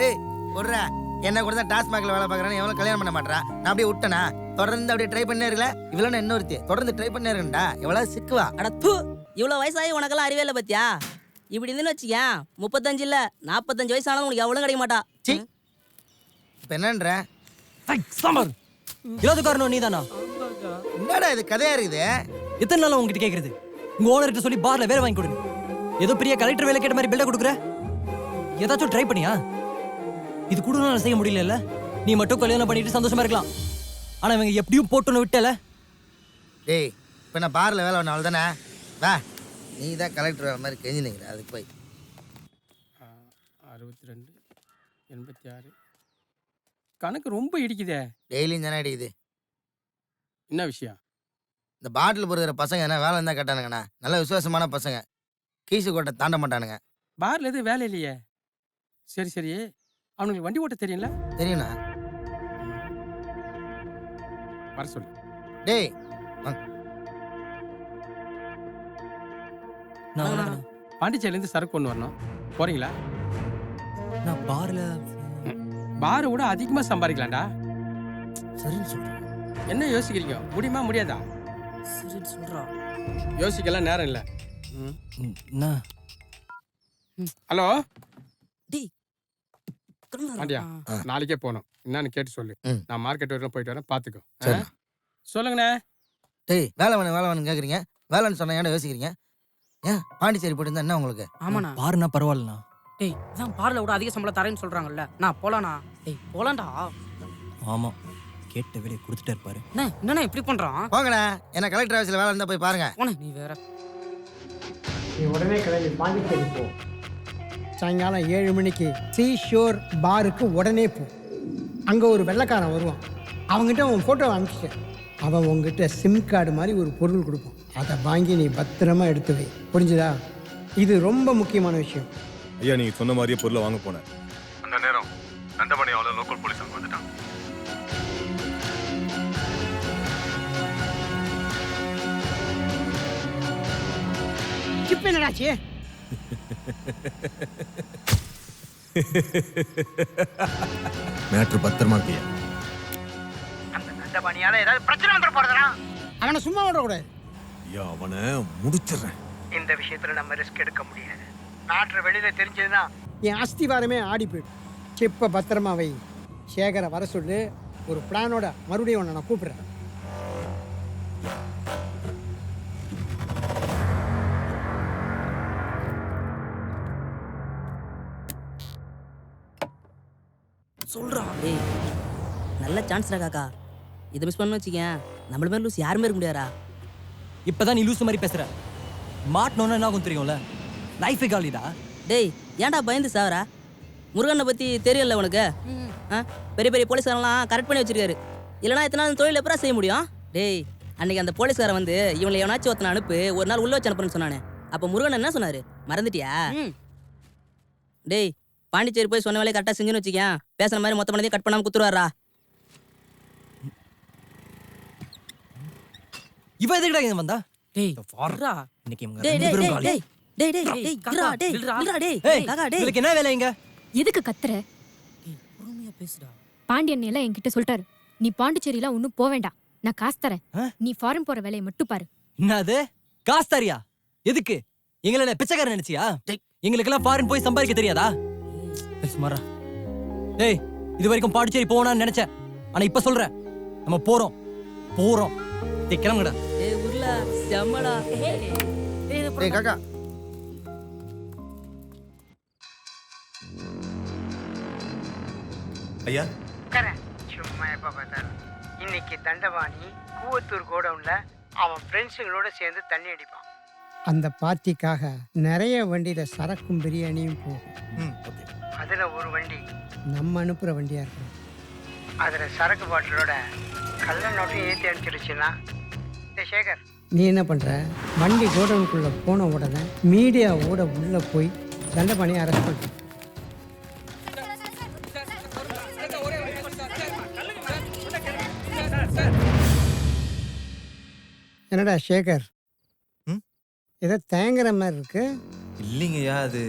ஏய் விட்றா, என்ன கூட தான் டாஸ்மாக்ல வேலை பார்க்குறேன்னு எவ்வளோ கல்யாணம் பண்ண மாட்டேறா. நான் அப்படியே விட்டேனா? தொடர்ந்து அப்படியே ட்ரை பண்ணே இருக்கல. இவ்வளோ இன்னொருத்தி தொடர்ந்து ட்ரை பண்ணே இருக்கா. எவ்வளோ சிக்குவா. அட தூ, இவ்வளோ வயசாகி உனக்கெல்லாம் அறிவே இல்லை பத்தியா? இப்படி இருந்துன்னு வச்சுக்கேன், 35 இல்ல 45 வயசானது உனக்கு எவ்வளோ கிடைக்க மாட்டா. சி இப்போ என்னன்ற சாம்பார் இல்லாத காரணம் நீதானா? என்னடா இது கதையா இருக்குது? எத்தனை நாள் உங்ககிட்ட கேட்கறது? உங்க ஓனர்கிட்ட சொல்லி பார்ல வேலை வாங்கி கொடுங்க. ஏதோ பெரிய கலெக்டர் வேலை கேட்ட மாதிரி பில்டா கொடுக்குற. ஏதாச்சும் ட்ரை பண்ணியா? இது கூட நான் செய்ய முடியல. நீ மட்டும் கல்யாணம் பண்ணிட்டு சந்தோஷமா இருக்கலாம். ஆனா இவங்க எப்படியும் போட்டுன்னு விட்டல. டேய் இப்போ நான் பார்ல வேலை ஒன்று தானே. வா, நீ தான் கலெக்டர் வேலை மாதிரி கெஞ்சி நிற்கிற. அதுக்கு போய் 62 86 கணக்கு ரொம்ப இடிக்குதே. டெய்லியும் தானே அடிக்குது. என்ன விஷயம்? இந்த பாட்டில் பொறுக்கிற பசங்க என்ன வேலை இருந்தால் கேட்டானுங்கண்ணா. நல்ல விசுவாசமான பசங்க, கீசு கோட்டை தாண்ட மாட்டானுங்க. பார்ல எதுவும் வேலை இல்லையே. சரி அவனுக்கு வண்டி ஓட்ட தெரியும்ல? தெரியுண்ணா. வர சொல்லு. டேய் பாண்டிச்சேரியிலேருந்து சரக்கு கொண்டு வரணும். போறீங்களா? நான் பார்ல பாரை விட அதிகமாக சம்பாதிக்கலாம்டா. சரின்னு சொல்றேன். என்ன யோசிக்கிறீங்க? முடியுமா முடியாதா? சரின்னு சொல்றான். யோசிக்கலாம் நேரம் இல்லை. ஹலோ பாண்டியா, நாளைக்கே போகணும். என்னன்னு கேட்டு சொல்லு. நான் மார்க்கெட் வரைக்கும் போயிட்டு வரேன், பார்த்துக்கோ. சொல்லுங்கண்ணே. டேய் வேலை வேணும் கேட்குறீங்க. வேலைன்னு சொன்னா ஏன்னா யோசிக்கிறீங்க? ஏன் பாண்டிச்சேரி போயிட்டு இருந்தா என்ன உங்களுக்கு? ஆமாண்ணா. பாருண்ணா பரவாயில்லண்ணா. டேய் இதான் பார்ல விட அதிக சம்பளம் தரேன்னு சொல்றாங்கல்ல. நான் போலாண்ணா. டேய் போலாம்டா. ஆமா, கேட்ட வேலையை கொடுத்துட்டே இருப்பாரு. என்னண்ணா இப்படி பண்றான்? போங்கண்ணா, என்ன கலெக்டர் ஆஃபீஸில் வேலை இருந்தால் போய் பாருங்க. நீ வேற. நீ உடனே கிளம்பி பாண்டிச்சேரி போ. சாயங்காலம் 7 மணிக்கு சீ ஷோர் பாருக்கு உடனே போ. அங்கே ஒரு வெள்ளைக்காரன் வருவான். அவங்ககிட்ட உன் ஃபோட்டோவை அனுப்பிச்சிட்டேன். அவன் உங்ககிட்ட சிம் கார்டு மாதிரி ஒரு பொருள் கொடுப்பான். அதை வாங்கி நீ பத்திரமா எடுத்து வை. புரிஞ்சுதா? இது ரொம்ப முக்கியமான விஷயம். ஐயா, நீங்க சொன்ன மாதிரியே பொருளை வாங்க போனேன். அந்த நேரம் நந்தமணி அவளை லோக்கல் போலீஸ் அங்கே வந்துட்டான். இப்போ என்னடாச்சு? மேட்ரு பத்திரமா இருக்கியா? அந்த நந்தமணியால ஏதாவது பிரச்சனை வந்துட போறதுனா அவனை சும்மா விடக்கூடாது. ஐயா, அவனை முடிச்சிடுறேன். இந்த விஷயத்துல நம்ம ரிஸ்க் எடுக்க முடியாது. நாட்டு வெளியில தெரிஞ்சதுன்னா என் அஸ்திவாரமே ஆடி போயிடும். சிப்ப பத்திரமா வை. சேகரை வர சொல்லு. ஒரு பிளானோட மறுபடியும் உன்னை நான் கூப்பிடுறேன். சொல்றான். டேய் நல்ல சான்ஸ்டா காக்கா. இதை மிஸ் பண்ணு வச்சுக்கேன், நம்மள மாதிரி லூஸ் யாருமே இருக்க முடியாதா. இப்பதான் நீ லூஸ் மாதிரி பேசுற. மாட்டணும்னா என்ன ஆகும் தெரியும்ல? லைஃபே காலிடா. டேய் ஏன்டா பயந்து சாவரா? முருகனை பத்தி தெரியல உனக்கு? பெரிய பெரிய போலீஸ்காரெல்லாம் கரெக்ட் பண்ணி வச்சிருக்காரு. இல்லைனா இத்தனை நாள் தொழில் எப்பரா செய்ய முடியும்? டேய் அன்னைக்கு அந்த போலீஸ்காரன் வந்து இவங்களை எவனாச்சும் ஒருத்தனை அனுப்பு ஒரு நாள் உள்ள வச்சு அனுப்புறேன்னு சொன்னானே. அப்போ முருகன் என்ன சொன்னாரு மறந்துட்டியா? டேய் பாண்டிச்சேரி போய் சொன்ன வேலையை கரெக்டாக செஞ்சுன்னு வச்சுக்கேன். பேசுற மாதிரி மொத்த பண்ணதையும் கட் பண்ணாமல் குத்துருவாரா? இவ எதுக்குடா இங்க வந்தா? டேய் வர்றா இன்னைக்கு இவங்க டேய் ரெண்டு டேய் பேரும் காலி. டேய் டேய் டேய் டேய் காக்கா, டேய் நில்றா. டேய் ஏய், காக்கா டேய். உங்களுக்கு என்ன வேலை இங்க? எதுக்கு கத்துற? பொறுமையா பேசுடா. பாண்டியன் எல்லாம் என்கிட்ட சொல்லிட்டாரு, நீ பாண்டிச்சேரியில ஒன்னும் போக வேண்டாம், நான் காசு தரேன், நீ ஃபாரின் போற வேலையை மட்டும் பாரு. என்னது காசு தரியா? எதுக்கு? எங்களை என்ன பிச்சைக்காரன் நினைச்சியா? எங்களுக்கெல்லாம் ஃபாரின் போய் சம்பாதிக்க தெரியாதா? சுமாரா டேய், இது வரைக்கும் பாண்டிச்சேரி போனான்னு நினைச்சேன். ஆனா இப்ப சொல்றேன், நம்ம போறோம் போறோம். டேய் கிளம்புங்கடா. ஏய் உருளா செம்மடா. டேய் காக்கா ஐயா உட்காரேன். சும்மா எப்போ பார்த்தாலும் இன்னைக்கு தண்டபாணி கூவத்தூர் கோடவுன்ல அவன் ஃப்ரெண்ட்ஸுங்களோட சேர்ந்து தண்ணி அடிப்பான். அந்த பார்ட்டிக்காக நிறைய வண்டியில சரக்கும் பிரியாணியும் போகும். அதுல ஒரு வண்டி நம்ம அனுப்புற வண்டியா இருக்கும். அதுல சரக்கு பாட்டிலோட கள்ள நோட்டையும் ஏற்றி அனுப்பிச்சிருச்சுன்னா சேகர் நீ என்ன பண்ற? வண்டி கோடவுனுக்குள்ள போன உடனே மீடியாவோட உள்ள போய் தண்டபாணியை அரெஸ்ட் பண்ண. என்னடா சேகர், ஏதோ தேங்குற மாதிரி இருக்கு. இல்லைங்கய்யா, அது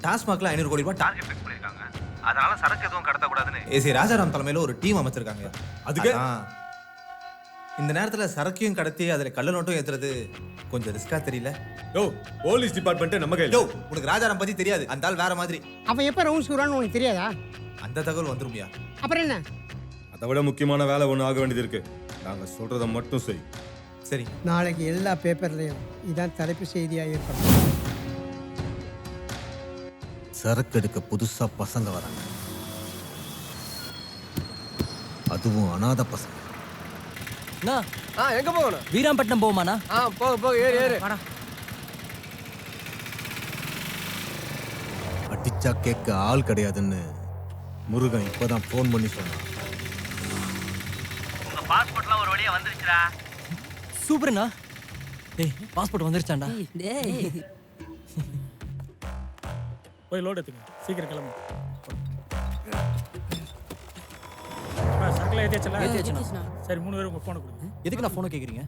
டாஸ்மாக்ல 500 கோடி ரூபாய் டார்கெட் ஃபிக்ஸ் பண்ணிருக்காங்க. அதனால சரக்கு எதுவும் கடத்தக்கூடாதுன்னு ஏசி ராஜாராம் தலைமையில ஒரு டீம் அமைச்சிருக்காங்க. அதுக்கு இந்த நேரத்துல சரக்கையும் கடத்தி அதுல கள்ள நோட்டும் ஏத்துறது கொஞ்சம் ரிஸ்கா தெரியல. யோ போலீஸ் டிபார்ட்மெண்ட் நம்ம கையில. யோ உனக்கு ராஜாராம் பத்தி தெரியாது, அந்த ஆள் வேற மாதிரி. அவன் எப்ப ரவுண்ட்ஸ் வருவான்னு உனக்கு தெரியாதா? அந்த தகவல் வந்துருமியா? அப்புறம் என்ன? அதை விட முக்கியமான வேலை ஒன்று ஆக வேண்டியது இருக்கு. நாங்க சொல்றதை மட்டும் செய். சரி, நாளைக்கு எல்லா பேப்பர்லயும் இதான் தலைப்பு செய்தியாக இருக்கணும். சரக்கு எடுக்க புதுசா பசங்க வராங்க, அதுவும் அனாதை பசங்க. எங்க போகணும்? வீராம்பட்டினம் போமாண்ணா? போக ஏறு ஏறு. அடிச்சா கேட்க ஆள் கிடையாதுன்னு முருகன் இப்பதான் போன் பண்ணி சொன்னான். உங்க பாஸ்போர்ட்லாம் ஒரு வழியா வந்துருச்சுடா. சூப்பர்ண்ணா. டேய் பாஸ்போர்ட் வந்துருச்சாண்டா? டேய் போய் லோடு எடுத்துங்க, சீக்கிரம் கிளம்பு. சர்க்கிள் ஏற்றியாச்சுல? சரி 3 பேரும் உங்கள் ஃபோனை கொடுங்க. எதுக்கு நான் ஃபோனை கேட்குறீங்க?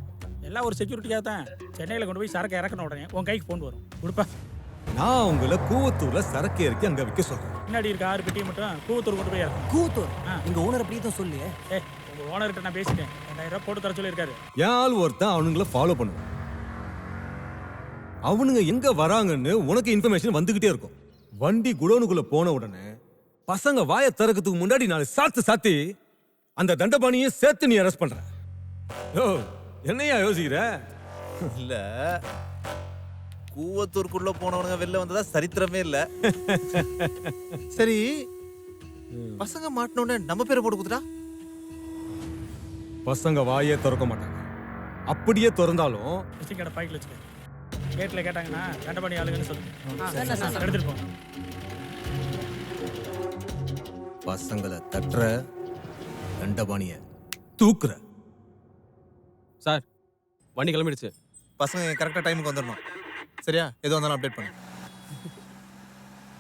எல்லாம் ஒரு செக்யூரிட்டியாக தான். சென்னையில் கொண்டு போய் சரக்கு இறக்கணும், உடனே உன் கைக்கு ஃபோன் வரும். கொடுப்பா. நான் உங்களை கூவத்தூர்ல சரக்கு இறக்கி அங்க விற்க சொல்றேன். முன்னாடி இருக்க 6 பெட்டியை மட்டும் கூவத்தூர் கொண்டு போய் இறக்கணும். கூவத்தூர்? எங்க ஓனர் அப்படியே தான் சொல்லு. உங்கள் ஓனர்கிட்ட நான் பேசிட்டேன், 2000 ரூபா போட்டு தர சொல்லியிருக்காரு. என் ஆள் ஒருத்தன் அவனுங்கள ஃபாலோ பண்ணுவான். அவனுங்க எங்க வராங்கன்னு உனக்கு இன்ஃபர்மேஷன் வந்துகிட்டே இருக்கும். வண்டி குடோனுக்குள்ள போன உடனே பசங்க வாயை திறக்கிறதுக்கு முன்னாடி 4 சாத்து சாத்தி அந்த தண்டபாணியை சேர்த்து நீ அரெஸ்ட் பண்ற. யோ என்னையா யோசிக்கிற? இல்ல கூவத்தூருக்குள்ள போனவனுங்க வெளில வந்ததா சரித்திரமே இல்ல. சரி, பசங்க மாட்டினோடனே நம்ம பேரை போட்டு குத்துட்டா? பசங்க வாயே திறக்க மாட்டாங்க. அப்படியே திறந்தாலும் விசிங் கடை பைக்கில் வச்சுக்க. கேட்டில் கேட்டாங்கன்னா தண்டபாணி ஆளுங்கன்னு சொல்லுங்க, எடுத்துட்டு போங்க. பசங்களை தட்டுற, தண்டபாணிய தூக்குற. சார் வண்டி கிளம்பிடுச்சு. பசங்க கரெக்டா டைமுக்கு வந்துடணும். சரியா? எது வந்தாலும் அப்டேட் பண்ணு.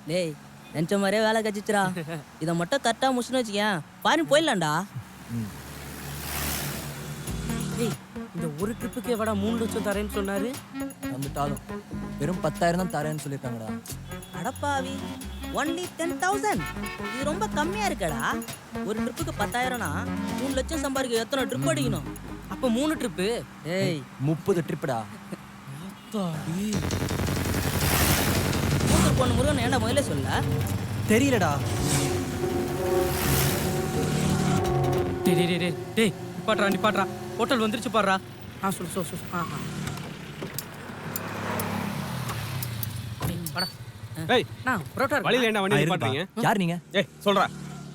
டேய் நினச்ச மாதிரியே வேலை கச்சிச்சுரா. இதை மட்டும் கரெக்டாக முடிச்சுன்னு வச்சுக்கேன், ஃபாரின் போயிடலாம்டா. டேய் இந்த ஒரு ட்ரிப்புக்கு எவ்வளோ 3 லட்சம் தரேன்னு சொன்னாரு. வந்துட்டாலும் வெறும் 10,000 தான் தரேன்னு சொல்லியிருக்காங்கடா. அடப்பாவி, ஒன்லி 10,000. இது ரொம்ப கம்மியா இருக்கடா. ஒரு ட்ரிப்புக்கு 10,000னா 3 லட்சம் சம்பாதிக்க எத்தனை ட்ரிப் அடிக்கணும்? அப்போ 3 ட்ரிப்பு. ஏய் 30 ட்ரிப்புடா. கூத்தூர் போன முருகன் ஏன்டா முதல்ல சொல்ல? தெரியலடா. டேய் டேய் டேய் டேய் நிப்பாட்றா. ஹோட்டல் வந்துருச்சு பாடுறா. சொல்லு. ஏய் வழியில என்ன வண்டி நிப்பாட்றீங்க? யார் நீங்க? ஏய் சொல்றா.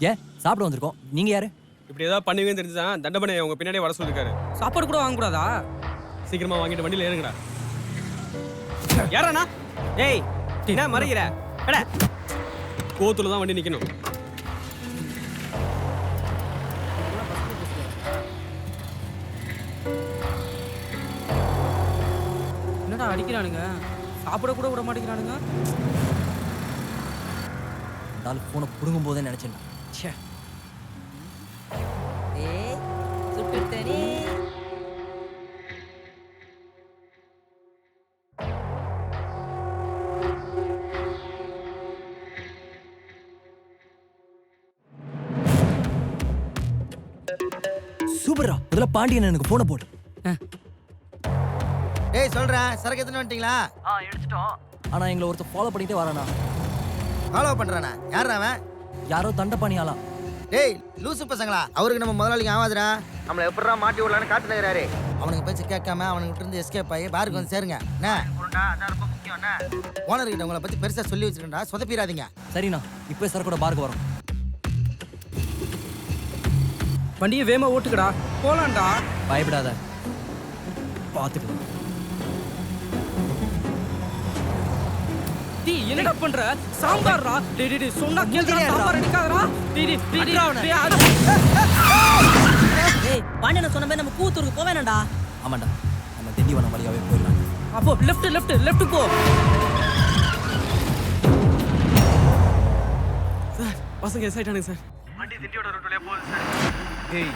ஏன் சாப்பிட வந்திருக்கோம், நீங்க யாரு? இப்படி ஏதாவது பண்ணுவீங்கன்னு தெரிஞ்சுதான் தண்டபாணி உங்க பின்னாடியே வர சொல்லிருக்காரு. சாப்பாடு கூட வாங்க கூடாதா? சீக்கிரமா வாங்கிட்டு வண்டியில ஏறுங்கடா. யாரண்ணா? ஏய் என்ன மறைக்கிற? கோத்துல தான் வண்டி நிக்கணும். தான்டா அடிக்கிறானுங்க சாப்பிட கூட விட மாட்டேங்கிறானுங்க நாலு ஃபோனை பிடுங்கும் போதே நினைச்சேன் ச்சே ஏய் சுட்டுட்டனே. சூப்பரா முதல்ல பாண்டியன் எனக்கு ஃபோனை போடு. ஏய் சொல்றேன் சரக்கு எடுத்துட்டு வந்துட்டீங்களா? எடுத்துட்டோம். ஆனா எங்களை ஒருத்தர் ஃபாலோ பண்ணிட்டே வரானா. ஃபாலோ பண்றானா? யாரா அவன்? யாரோ தண்டபாணியாளா. டேய் லூசு பசங்களா, அவருக்கு நம்ம முதலாளிக்கு ஆவாதுடா. நம்மள எப்படிடா மாட்டி விடலான்னு காத்து நிற்கிறாரு. அவனுக்கு பேச்சு கேட்காம அவனுக்கு இருந்து எஸ்கேப் ஆகி பாருக்கு வந்து சேருங்க. என்ன ரொம்ப முக்கியம் என்ன? ஓனர் கிட்ட உங்களை பத்தி பெருசா சொல்லி வச்சிருக்கேன்டா, சொதப்பிடாதீங்க. சரிண்ணா இப்போ சரக்கோட பாருக்கு வரோம். வண்டியை வேமா ஓட்டுக்கடா போலாம்டா. பயப்படாத பார்த்துக்கலாம். டீ என்னடா பண்ற? சாம்பார்ரா. டேய் டேய் டேய் சொன்னா கேளுடா, சாம்பார் அடிக்காதடா. டேய் டேய் டேய் ஏய் பாண்டியன சொன்ன மாதிரி நம்ம கூத்தூருக்கு போக வேணாம்டா. ஆமாண்டா நம்ம திண்டிவனம் வழியாவே போயிடலாம். அப்போ லெஃப்ட் போ. சார் பசங்க எஸ் ஆயிட்டானுங்க சார். வண்டி திண்டியோட ரூட் வழியா போகுது சார். டேய்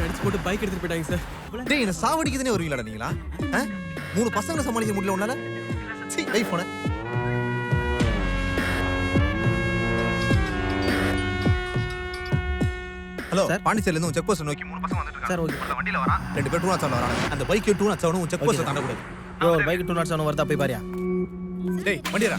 அடிச்சு போட்டு பைக் எடுத்துட்டு போயிட்டாங்க சார். டேய் என்ன சாவடிக்குதுனே வருவீங்களா நீங்களா? 3 பசங்களை சமாளிக்க முடியல உன்னால? சீ வை போன. ஹலோ பாண்டிச்சேரில இருந்து செக் போஸ்ட் நோக்கி 3 பசங்க வந்துட்டு இருக்காங்க. Sir okay. வண்டியில வரா 2 பேர் 2 வராங்க. அந்த பைக் 2 செக் போஸ்ட் தாண்ட கூடாது. ப்ரோ பைக் 207 வரதா போய் பாரியா. டேய் வண்டியரா.